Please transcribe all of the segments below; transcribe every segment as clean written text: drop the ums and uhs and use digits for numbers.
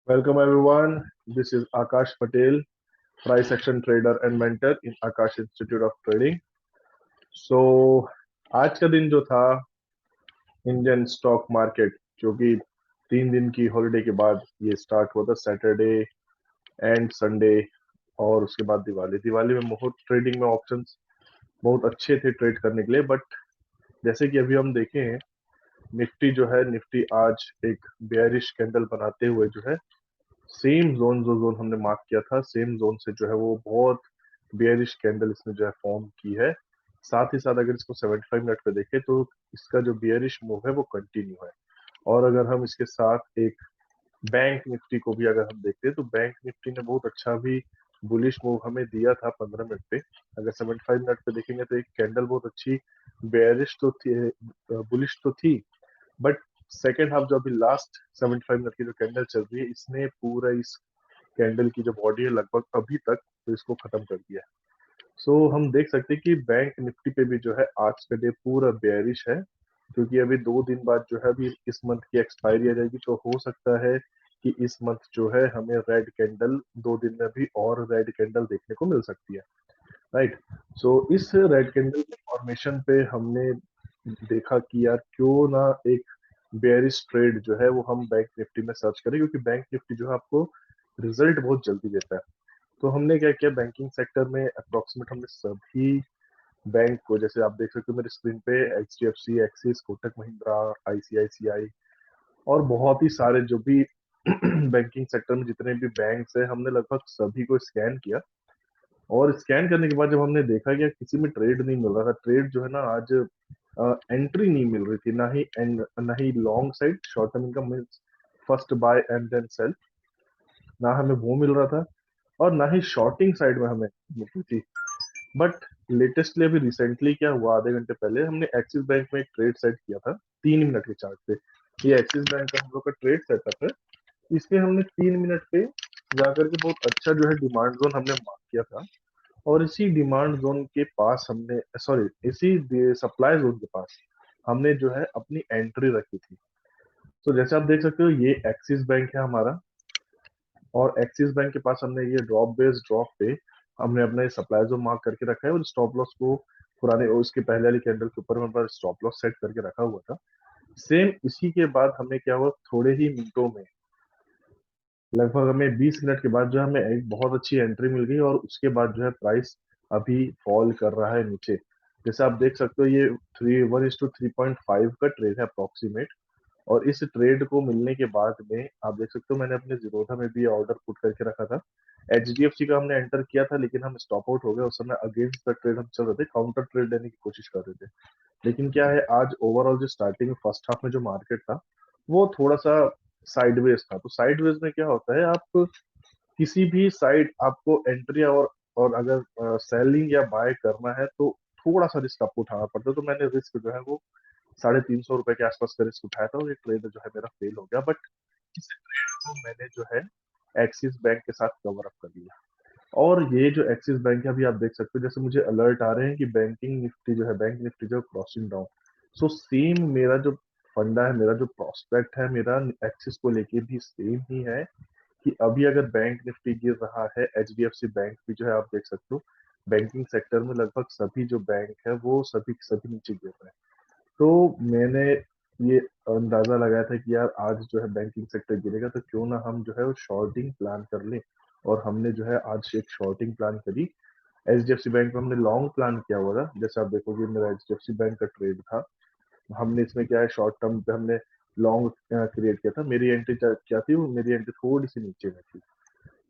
Welcome everyone. This is Akash Patel, price action trader and mentor in Akash Institute of Trading. So आज का दिन जो था Indian stock market जो कि 3 दिन की हॉलिडे के बाद ये स्टार्ट हुआ था सैटरडे एंड संडे और उसके बाद दिवाली दिवाली में बहुत ट्रेडिंग में ऑप्शंस बहुत अच्छे थे ट्रेड करने के लिए बट जैसे कि अभी हम देखें हैं निफ्टी जो है निफ्टी आज एक बेयरिश कैंडल बनाते हुए जो है सेम जोन जो जोन हमने मार्क किया था सेम जोन से जो है वो बहुत बेयरिश कैंडल इसने जो है फॉर्म की है। साथ ही साथ अगर इसको 75 मिनट पे देखें तो इसका जो बेयरिश मूव है वो कंटिन्यू है। और अगर हम इसके साथ एक बैंक निफ्टी को भी अगर हम देखते हैं तो बैंक निफ्टी ने बहुत अच्छा भी बुलिश मूव हमें दिया था 15 मिनट पे। अगर 75 मिनट पे देखेंगे तो एक कैंडल बहुत अच्छी बेयरिश तो थी, बुलिश तो थी, बट सेकेंड हाफ जो अभी लास्ट 75 मिनट की जो कैंडल चल रही है इसने पूरा इस कैंडल की जो बॉडी है लगभग अभी तक तो इसको खत्म कर दिया है। हम देख सकते हैं कि बैंक निफ्टी पे भी जो है आज का डे पूरा बेयरिश है, क्योंकि अभी 2 दिन बाद जो है अभी इस मंथ की एक्सपायरी आ जाएगी तो हो सकता है कि इस मंथ जो है हमें रेड कैंडल 2 दिन में भी और रेड कैंडल देखने को मिल सकती है। राइट। इस रेड कैंडल फॉर्मेशन पे हमने देखा कि यार क्यों ना एक बेयरिश ट्रेड जो है वो हम बैंक निफ्टी में सर्च करें, क्योंकि बैंक निफ्टी जो है आपको रिजल्ट बहुत जल्दी देता है। तो हमने क्या किया बैंकिंग सेक्टर में अप्रोक्सीमेट हमने सभी बैंक को, जैसे आप देख सकते हो मेरे स्क्रीन पे, HDFC, axis, Kotak Mahindra, ICICI और बहुत ही सारे जो भी बैंकिंग सेक्टर में जितने भी बैंक है हमने लगभग सभी को स्कैन किया। और स्कैन करने के बाद जब हमने देखा कि किसी में ट्रेड नहीं मिल रहा था, ट्रेड जो है ना आज एंट्री नहीं मिल रही थी, ना ही long side short term income means first buy and then sell, ना हमें वो मिल रहा था और ना ही शॉर्टिंग साइड में हमें मिल रही थी। बट लेटेस्टली अभी रिसेंटली क्या हुआ, आधे घंटे पहले हमने एक्सिस बैंक में एक ट्रेड सेट किया था 3 मिनट के चार्ट पे। ये एक्सिस बैंक का हम लोग का ट्रेड सेटअप है। इसमें हमने 3 मिनट पे जाकर के बहुत अच्छा जो है डिमांड जोन हमने मार्क किया था। और इसी डिमांड जोन के पास हमने, सॉरी, इसी सप्लाई जोन के पास हमने जो है अपनी एंट्री रखी थी। तो जैसे आप देख सकते हो ये एक्सिस बैंक है हमारा, और एक्सिस बैंक के पास हमने ये ड्रॉप बेस्ड ड्रॉप पे हमने अपना ये सप्लाई जोन मार्क करके रखा है और स्टॉप लॉस को पुराने और उसके पहले वाली कैंडल के ऊपर में स्टॉप लॉस सेट करके रखा हुआ था। सेम इसी के बाद हमें क्या हुआ, थोड़े ही मिनटों में, लगभग हमें 20 मिनट के बाद जो हमें एक बहुत अच्छी एंट्री मिल गई और उसके बाद जो है प्राइस अभी फॉल कर रहा है नीचे। जैसे आप देख सकते हो ये 3:1:3.5 का ट्रेड है अप्रोक्सीमेट। और इस ट्रेड को मिलने के बाद में आप देख सकते हो मैंने अपने जीरोधा में भी ऑर्डर पुट करके रखा था। HDFC का हमने एंटर किया था लेकिन हम स्टॉप आउट हो गए, उस समय अगेंस्ट द ट्रेड हम चल रहे थे, काउंटर ट्रेड लेने की कोशिश कर रहे थे। लेकिन क्या है, आज ओवरऑल जो स्टार्टिंग फर्स्ट हाफ में जो मार्केट था वो थोड़ा सा साइडवेज था। तो साइडवेज में क्या होता है, आप किसी भी साइड आपको एंट्री और अगर सेलिंग या बाय करना है तो थोड़ा सा रिस्क आपको उठाना पड़ता है। तो मैंने रिस्क जो है वो 350 रुपए के आसपास का रिस्क उठाया था और ये ट्रेड जो है मेरा फेल हो गया। बट इस ट्रेड को मैंने जो है एक्सिस बैंक के साथ कवर अप कर लिया। और ये जो एक्सिस बैंक है अभी आप देख सकते हो, जैसे मुझे अलर्ट आ रहे हैं कि बैंकिंग निफ्टी जो है बैंक निफ्टी जो क्रॉसिंग डाउन। सेम मेरा जो फंडा है, मेरा जो प्रोस्पेक्ट है, मेरा एक्सिस को लेके भी सेम ही है कि अभी अगर बैंक निफ्टी गिर रहा है, HDFC बैंक भी जो है आप देख सकते हो बैंकिंग सेक्टर में लगभग सभी जो बैंक है वो सभी सभी नीचे गिर रहे हैं। तो मैंने ये अंदाजा लगाया था कि यार आज जो है बैंकिंग सेक्टर गिरेगा तो क्यों ना हम जो है वो शॉर्टिंग प्लान कर लें। और हमने जो है आज एक शॉर्टिंग प्लान करी। HDFC बैंक में हमने लॉन्ग प्लान किया हुआ था, जैसे आप देखोगे मेरा HDFC बैंक का ट्रेड था। हमने इसमें क्या है शॉर्ट टर्म पे हमने लॉन्ग क्रिएट किया था। मेरी एंट्री क्या थी, वो मेरी एंट्री थोड़ी सी नीचे में थी।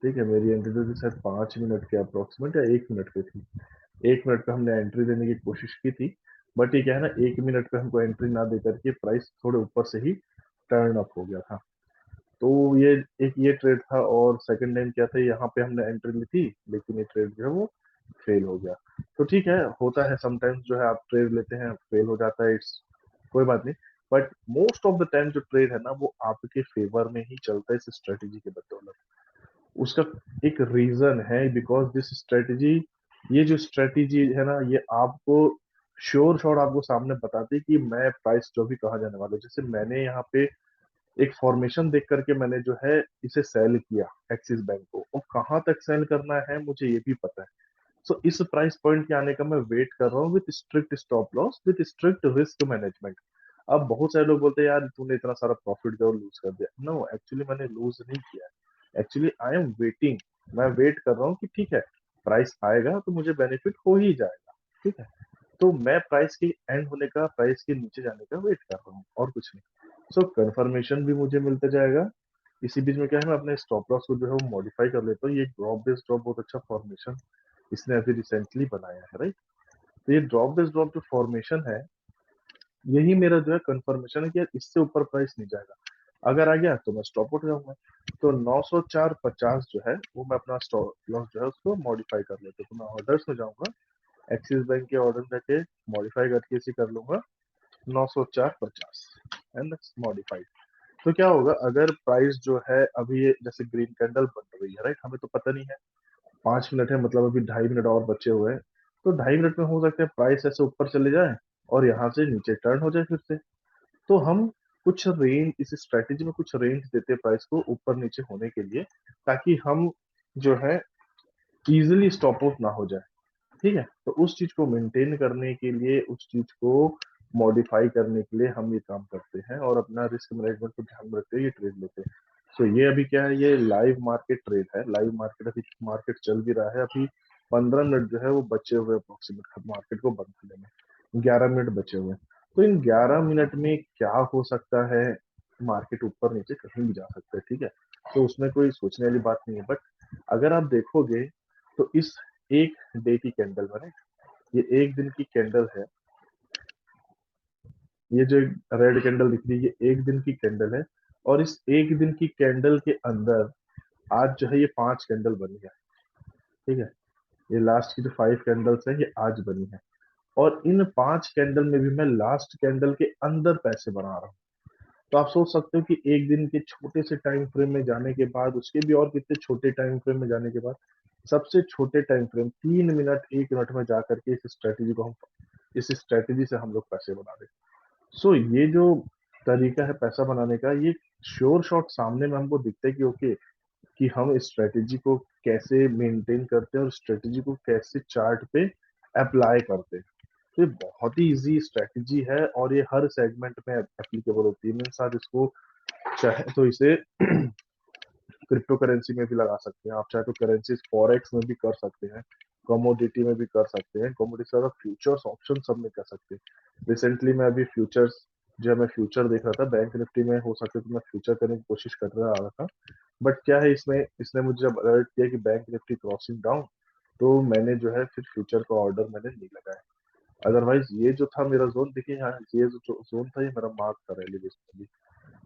ठीक है, मेरी एंट्री तो थी शायद 5 मिनट के अप्रोक्सीमेट या 1 मिनट पे थी। 1 मिनट पे हमने एंट्री देने की कोशिश की थी। बट ये क्या है ना, 1 मिनट पे हमको एंट्री ना दे करके प्राइस थोड़े ऊपर से ही टर्न अप हो गया था। तो ये एक ये ट्रेड था। और सेकंड टाइम क्या था, यहाँ पे हमने एंट्री ली थी लेकिन ये ट्रेड जो है वो फेल हो गया। तो ठीक है, होता है समटाइम्स जो है आप ट्रेड लेते हैं फेल हो जाता है, इट्स कोई बात नहीं। But most of the time जो ट्रेड है ना वो आपके फेवर में ही चलता है इस स्ट्रेटेजी के बदौलत। उसका एक रीजन है, बिकॉज दिस स्ट्रेटेजी, ये जो स्ट्रेटेजी है ना ये आपको श्योर शॉट आपको सामने बताती है कि मैं प्राइस जो भी कहा जाने वाला है। जैसे मैंने यहाँ पे एक फॉर्मेशन देख करके मैंने जो है इसे सेल किया एक्सिस बैंक को, और कहाँ तक सेल करना है मुझे ये भी पता है। सो इस प्राइस पॉइंट के आने का मैं वेट कर रहा हूँ with strict stop loss, with strict risk management. अब बहुत सारे लोग बोलते हैं यार तूने इतना सारा प्रॉफिट जो लूज कर दिया। नो, एक्चुअली मैंने लूज नहीं किया है, एक्चुअली आई एम वेटिंग। मैं वेट कर रहा हूँ कि ठीक है, प्राइस आएगा तो मुझे बेनिफिट हो ही जाएगा। ठीक है, तो मैं प्राइस के एंड होने का, प्राइस के नीचे जाने का वेट कर रहा हूँ, और कुछ नहीं। सो कंफर्मेशन भी मुझे मिलता जाएगा। इसी बीच में क्या है, मैं अपने स्टॉप लॉस को जो है वो मॉडिफाई कर लेता हूँ। ये ड्रॉप बेस्ड ड्रॉप बहुत अच्छा फॉर्मेशन इसने अभी रिसेंटली बनाया है, राइट। तो ये ड्रॉप बेस्ड ड्रॉप जो फॉर्मेशन है, यही मेरा जो है कंफर्मेशन है कि यार इससे ऊपर प्राइस नहीं जाएगा। अगर आ गया तो मैं स्टॉप आउट जाऊंगा। तो 904.50 जो है वो मैं अपना स्टॉप लॉस जो है उसको मॉडिफाई कर लेता हूँ। तो मैं ऑर्डर्स में जाऊंगा, एक्सिस बैंक के ऑर्डर जाके मॉडिफाई करके इसे कर लूंगा 904.50 एंड मॉडिफाइड। तो क्या होगा, अगर प्राइस जो है अभी ये जैसे ग्रीन कैंडल बन रही है, राइट, हमें तो पता नहीं है, 5 मिनट है, मतलब अभी 2.5 मिनट और बचे हुए हैं। तो 2.5 मिनट में हो सकता है प्राइस ऐसे ऊपर चले जाए और यहाँ से नीचे टर्न हो जाए फिर से। तो हम कुछ रेंज, इस स्ट्रेटेजी में कुछ रेंज देते हैं प्राइस को ऊपर नीचे होने के लिए, ताकि हम जो है इजिली स्टॉप आउट ना हो जाए। ठीक है, तो उस चीज को मेंटेन करने के लिए, उस चीज को मॉडिफाई करने के लिए हम ये काम करते हैं, और अपना रिस्क मैनेजमेंट को ध्यान में रखते हुए ये ट्रेड लेते हैं। सो ये अभी क्या है, ये लाइव मार्केट ट्रेड है, लाइव मार्केट, अभी मार्केट चल भी रहा है। अभी 15 मिनट जो है वो बचे हुए अप्रोक्सीमेट मार्केट को बंद होने में, 11 मिनट बचे हुए हैं। तो इन 11 मिनट में क्या हो सकता है, मार्केट ऊपर नीचे कहीं भी जा सकता है। ठीक है, तो उसमें कोई सोचने वाली बात नहीं है। बट अगर आप देखोगे तो इस एक डे की कैंडल में, ये एक दिन की कैंडल है, ये जो रेड कैंडल दिख रही है ये एक दिन की कैंडल है। और इस एक दिन की कैंडल के अंदर आज जो है ये 5 कैंडल बनी है। ठीक है, ये लास्ट की जो 5 कैंडल्स है ये आज बनी है, और इन 5 कैंडल में भी मैं लास्ट कैंडल के अंदर पैसे बना रहा हूँ। तो आप सोच सकते हो कि एक दिन के छोटे से टाइम फ्रेम में जाने के बाद, उसके भी और कितने छोटे टाइम फ्रेम में जाने के बाद, सबसे छोटे टाइम फ्रेम 3 मिनट 1 मिनट में जाकर के इस स्ट्रेटेजी से हम लोग पैसे बना रहे हैं। सो ये जो तरीका है पैसा बनाने का, ये श्योर शॉट सामने में हमको दिखता है कि ओके, कि हम इस स्ट्रेटेजी को कैसे मेंटेन करते हैं और स्ट्रेटेजी को कैसे चार्ट पे अप्लाई करते हैं। तो ये बहुत ही इजी स्ट्रेटेजी है, और ये हर सेगमेंट में एप्लीकेबल होती है। मीन्स आप इसको चाहे तो इसे क्रिप्टो करेंसी में भी लगा सकते हैं, आप चाहे तो करेंसीज फॉरेक्स में भी कर सकते हैं, कमोडिटी में भी कर सकते हैं, कमोडिटी से फ्यूचर्स ऑप्शन सब में कर सकते हैं। रिसेंटली मैं अभी फ्यूचर्स, जो मैं फ्यूचर देख रहा था बैंक निफ्टी में, हो सके तो मैं फ्यूचर करने की कोशिश कर रहा था। बट क्या है, इसमें इसने मुझे जब अलर्ट किया कि बैंक निफ्टी क्रॉसिंग डाउन, तो मैंने जो है फिर फ्यूचर का ऑर्डर मैंने नहीं लगाया। अदरवाइज ये जो था मेरा जोन, देखिए यहाँ ये जो जोन था ये मेरा मार्क था रैली बेसिकली,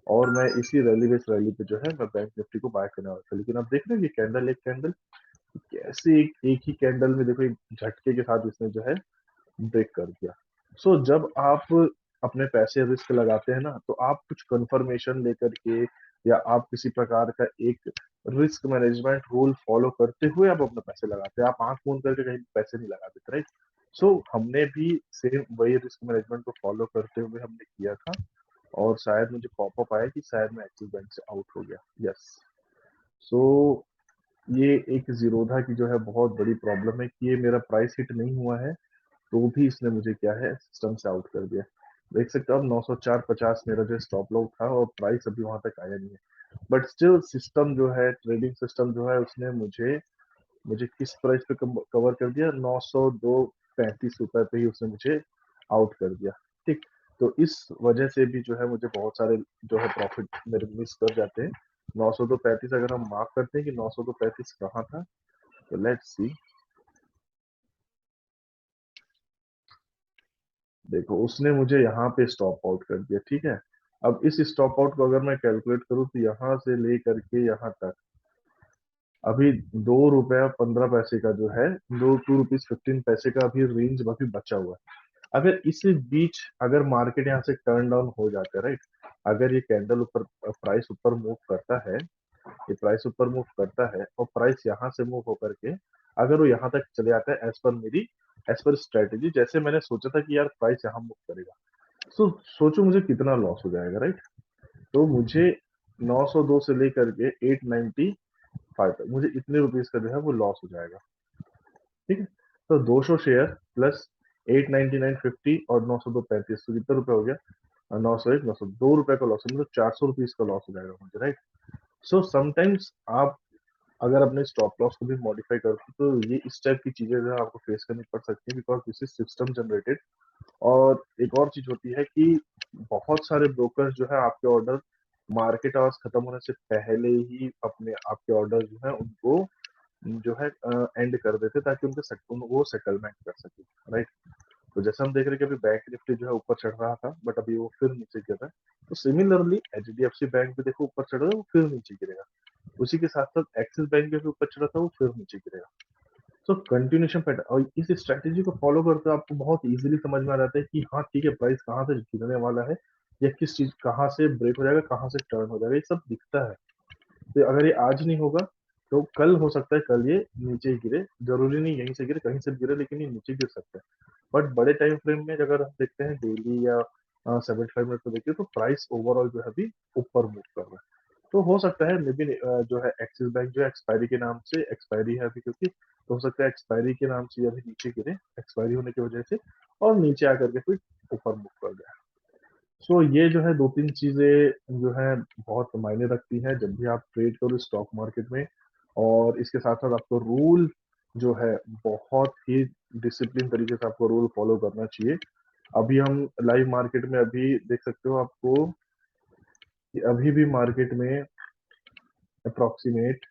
और मैं इसी रैली पे जो है मैं बैंक निफ्टी को बाय करने वाला था। लेकिन अब देख रहे हैं ये कैंडल, एक कैंडल कैसे एक ही कैंडल में देखो एक झटके के साथ इसने जो है ब्रेक कर दिया। सो जब आप अपने पैसे रिस्क लगाते हैं ना, तो आप कुछ कंफर्मेशन लेकर के, या आप किसी प्रकार का एक रिस्क मैनेजमेंट रूल फॉलो करते हुए आप अपने पैसे लगाते हैं। आप आंख मूंद करके कहीं पैसे नहीं लगा देते, राइट। सो हमने भी सेम वही रिस्क मैनेजमेंट को फॉलो करते हुए हमने किया था, और शायद मुझे पॉपअप आया कि शायद मैं एक्सिस बैंक से आउट हो गया। यस। सो ये एक जीरोधा की जो है बहुत बड़ी प्रॉब्लम है कि ये मेरा प्राइस हिट नहीं हुआ है, तो भी इसने मुझे क्या है सिस्टम से आउट कर दिया। देख सकते हो आप, 904.50 मेरा जो स्टॉप लॉस था, और प्राइस अभी वहां तक आया नहीं है। बट स्टिल सिस्टम जो है, ट्रेडिंग सिस्टम जो है, उसने मुझे मुझे किस प्राइस पे कवर कर दिया, 902.35 रुपए पे ही उसने मुझे आउट कर दिया। ठीक, तो इस वजह से भी जो है मुझे बहुत सारे जो है प्रॉफिट मेरे मिस कर जाते हैं। 902.35 अगर हम मार्क करते हैं कि 902.35 कहाँ था, तो लेट्स सी। देखो उसने मुझे यहाँ पे स्टॉप आउट कर दिया। ठीक है, अब इस स्टॉप आउट को अगर मैं कैलकुलेट करूँ तो यहाँ से ले करके यहाँ तक अभी 2 रुपया 15 पैसे का जो है, 2 2 रुपीज 15 पैसे का अभी रेंज अभी बचा हुआ है। अगर इस बीच अगर मार्केट यहाँ से टर्न डाउन हो जाता है, राइट, अगर ये कैंडल ऊपर, प्राइस ऊपर मूव करता है, ये प्राइस ऊपर मूव करता है और प्राइस यहाँ से मूव होकर के अगर वो यहाँ तक चले आता है, एज पर स्ट्रेटेजी, जैसे मैंने सोचा था कि यार प्राइस यहाँ मूव करेगा, तो सोचो मुझे कितना लॉस हो जाएगा, राइट। तो मुझे 902 से लेकर के 895 तक मुझे इतने रुपीस का जो है वो लॉस हो जाएगा। ठीक है, तो 200 शेयर प्लस 899.50 और 902 35, तो कितना रुपए हो गया? 901, 902 रुपए का लॉस है, मतलब 400 रुपीज का लॉस हो जाएगा मुझे, राइट। सो समटाइम्स आप अगर अपने स्टॉप लॉस को भी मॉडिफाई करते हो तो ये इस टाइप की चीजें जो है आपको फेस करनी पड़ सकती है, because this is system generated. और एक और चीज होती है कि बहुत सारे ब्रोकर्स जो है आपके ऑर्डर मार्केट आवर्स खत्म होने से पहले ही अपने आपके ऑर्डर जो है उनको जो है एंड कर देते ताकि वो सेटलमेंट कर सके, राइट। तो जैसे हम देख रहे हैं कि अभी बैंक निफ्टी जो है ऊपर चढ़ रहा था बट अभी वो फिर नीचे गिर रहा है, तो सिमिलरली एचडीएफसी बैंक भी देखो ऊपर चढ़ रहा है, वो फिर नीचे गिरेगा। उसी के साथ साथ एक्सिस बैंक भी ऊपर चढ़ा था, वो फिर नीचे गिरेगा। सो कंटिन्यूशन पैटर्न, और इस स्ट्रेटेजी को फॉलो करते हुए आपको बहुत इजीली समझ में आ जाता है कि हाँ ठीक है, प्राइस कहाँ से गिरने वाला है या किस चीज कहाँ से ब्रेक हो जाएगा, कहाँ से टर्न हो जाएगा, ये सब दिखता है। तो अगर ये आज नहीं होगा तो कल हो सकता है, कल ये नीचे ही गिरे, जरूरी नहीं यहीं से गिरे, कहीं से भी गिरे, लेकिन ये नीचे गिर सकता है। बट बड़े टाइम फ्रेम में अगर हम देखते हैं डेली या 75 मिनट को देखिए तो प्राइस ओवरऑल जो है अभी ऊपर मूव कर रहा है। तो हो सकता है मे बी जो है एक्सिस बैंक जो है एक्सपायरी के नाम से एक्सपायरी है अभी, क्योंकि तो हो सकता है एक्सपायरी के नाम से अभी नीचे गिरे, एक्सपायरी होने की वजह से, और नीचे आकर के फिर ऊपर मूव कर गया। सो ये जो है दो तीन चीजें जो है बहुत मायने रखती है जब भी आप ट्रेड करो स्टॉक मार्केट में। और इसके साथ साथ आपको रूल जो है बहुत ही डिसिप्लिन तरीके से आपको रूल फॉलो करना चाहिए। अभी हम लाइव मार्केट में अभी देख सकते हो आपको कि अभी भी मार्केट में अप्रोक्सीमेट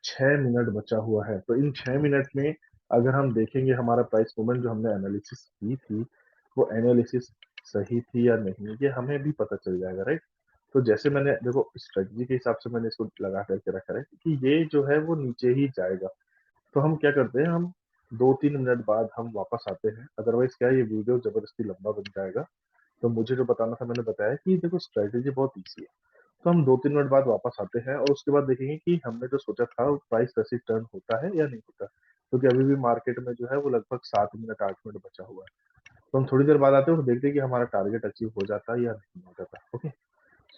6 मिनट बचा हुआ है। तो इन 6 मिनट में अगर हम देखेंगे हमारा प्राइस मूवमेंट जो हमने एनालिसिस की थी, वो एनालिसिस सही थी या नहीं, ये हमें भी पता चल जाएगा, राइट। तो जैसे मैंने देखो स्ट्रेटजी के हिसाब से मैंने इसको लगा करके रखा है कि ये जो है वो नीचे ही जाएगा। तो हम क्या करते हैं, हम 2-3 मिनट बाद हम वापस आते हैं, अदरवाइज क्या है ये वीडियो जबरदस्ती लंबा बन जाएगा। तो मुझे जो बताना था मैंने बताया कि देखो स्ट्रेटेजी बहुत ईजी है। तो हम 2-3 मिनट बाद वापस आते हैं और उसके बाद देखेंगे कि हमने जो सोचा था वो प्राइस वैसे टर्न होता है या नहीं होता, क्योंकि अभी भी मार्केट में जो है वो लगभग 7 मिनट 8 मिनट बचा हुआ है। तो हम थोड़ी देर बाद आते हैं और देखते हैं कि हमारा टारगेट अचीव हो जाता है या नहीं हो जाता। ओके,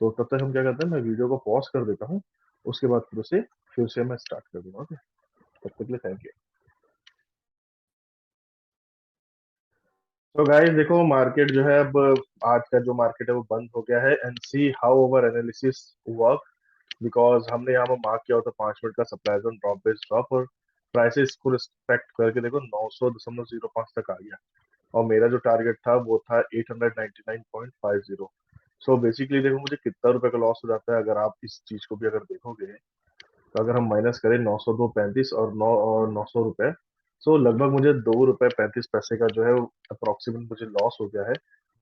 सो तब तक हम क्या करते हैं, मैं वीडियो को पॉज कर देता हूँ, उसके बाद फिर से मैं स्टार्ट कर दूंगा। ओके, तब तक के लिए थैंक यू। तो गाइस देखो मार्केट जो है अब आज का जो मार्केट है वो बंद हो गया है, and see how our analysis work. Because हमने यहाँ पर मार्क किया होता 5 मिनट का supply zone drop based drop, और प्राइसेस को रिस्पेक्ट करके देखो 900.05 तक आ गया। और मेरा जो टारगेट था वो था 899.50। सो बेसिकली देखो मुझे कितना रुपए का लॉस हो जाता है अगर आप इस चीज को भी अगर देखोगे। तो अगर हम माइनस करें 902.35 और 900 रुपए, सो लगभग मुझे 2 रुपए 35 पैसे का जो है अप्रोक्सीमेट मुझे लॉस हो गया है।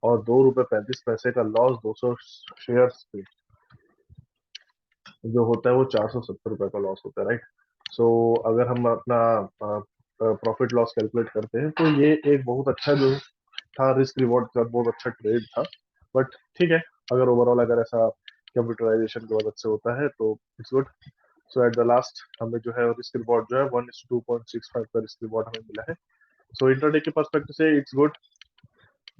और 2 रुपए 35 पैसे का लॉस 200 शेयर जो होता है वो 470 रुपए का लॉस होता है, राइट। सो अगर हम अपना प्रॉफिट लॉस कैलकुलेट करते हैं तो ये एक बहुत अच्छा जो था, रिस्क रिवॉर्ड का बहुत अच्छा ट्रेड था। बट ठीक है, अगर ओवरऑल अगर ऐसा कंप्यूटराइजेशन की मदद से होता है तो it's good. So at the last हमें जो है रिस्क रिवॉर्ड जो है 1:2.65 का रिस्क रिवॉर्ड हमें मिला है। सो इंटरडे के पर्सपेक्टिव से it's good,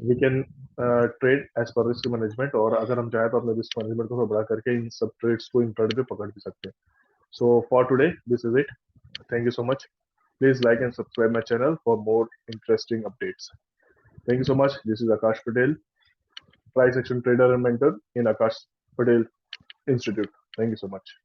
we can trade as per risk management, और अगर हम चाहें तो अपने रिस्क मैनेजमेंट को बढ़ा करके इन सब ट्रेड्स को इंटरडे पे पकड़ भी सकते हैं। So for today, this is it. Thank you so much. Please like and subscribe my channel for more interesting updates. Thank you so much. This is Akash Patel, price action trader and mentor in Akash Patel Institute. Thank you so much.